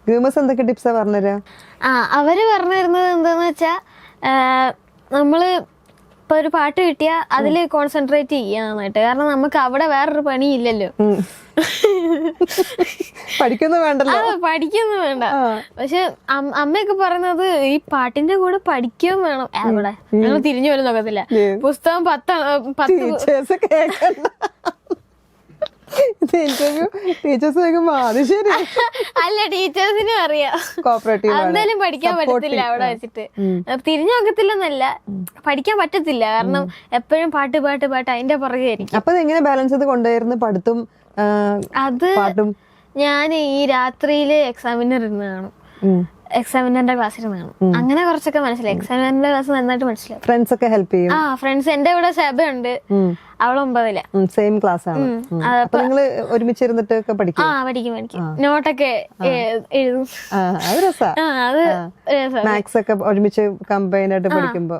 Groomers എന്തൊക്കെ ടിപ്സാ പറഞ്ഞുതരാ? അവര് പറഞ്ഞു തരുന്നത് എന്താന്ന് വെച്ചാ, നമ്മള് ഇപ്പൊ ഒരു പാട്ട് കിട്ടിയാ അതില് കോൺസെൻട്രേറ്റ് ചെയ്യാനായിട്ട്. കാരണം നമുക്ക് അവിടെ വേറൊരു പണിയില്ലല്ലോ. പഠിക്കൊന്നും വേണ്ടല്ലോ. പഠിക്കൊന്നും വേണ്ട. പക്ഷെ അമ്മയൊക്കെ പറയുന്നത് ഈ പാട്ടിന്റെ കൂടെ പഠിക്കുകയും വേണം. അവിടെ ഞങ്ങൾ തിരിഞ്ഞു പോലും നോക്കത്തില്ല. പുസ്തകം 10 ടീച്ചേഴ്സ് കേൾക്കുമ്പോ അത് ശരി. അല്ല, ടീച്ചേഴ്സിനും അറിയാം എന്തായാലും പഠിക്കാൻ പറ്റത്തില്ല അവിടെ വെച്ചിട്ട്. തിരിഞ്ഞു നോക്കത്തില്ലെന്നല്ല, പഠിക്കാൻ പറ്റത്തില്ല. കാരണം എപ്പോഴും പാട്ട് പാട്ട് പാട്ട് അതിന്റെ പുറകെ ആയിരിക്കും. അപ്പൊ എങ്ങനെ ബാലൻസ് ചെയ്ത് കൊണ്ടുവരുന്ന പഠിത്തം പാട്ടും? ഞാൻ ഈ രാത്രിയില് എക്സാമിനർ ഇരുന്ന് കാണും, എക്സാമിനറിന്റെ ക്ലാസ്സിൽ കാണും. അങ്ങനെ കുറച്ചൊക്കെ മനസ്സിലായി. എക്സാമിനറിന്റെ ക്ലാസ് നന്നായിട്ട് മനസ്സിലായി. ഫ്രണ്ട്സ് ഒക്കെ ഹെൽപ്പ് ചെയ്യും? ഫ്രണ്ട്സ്. എന്റെ ഇവിടെ ശബയുണ്ട്, അവള് 9ലാ. സെയിം ക്ലാസ് ആണ്. അപ്പൊ നിങ്ങള് ഒരുമിച്ചിരുന്നിട്ട് ഒക്കെ പഠിക്കും? പഠിക്കും. നോട്ടൊക്കെ എഴുതും. അത് രസാ. അത് മാത്സ് ഒക്കെ ഒരുമിച്ച് കമ്പൈൻ ആയിട്ട് പഠിക്കുമ്പോ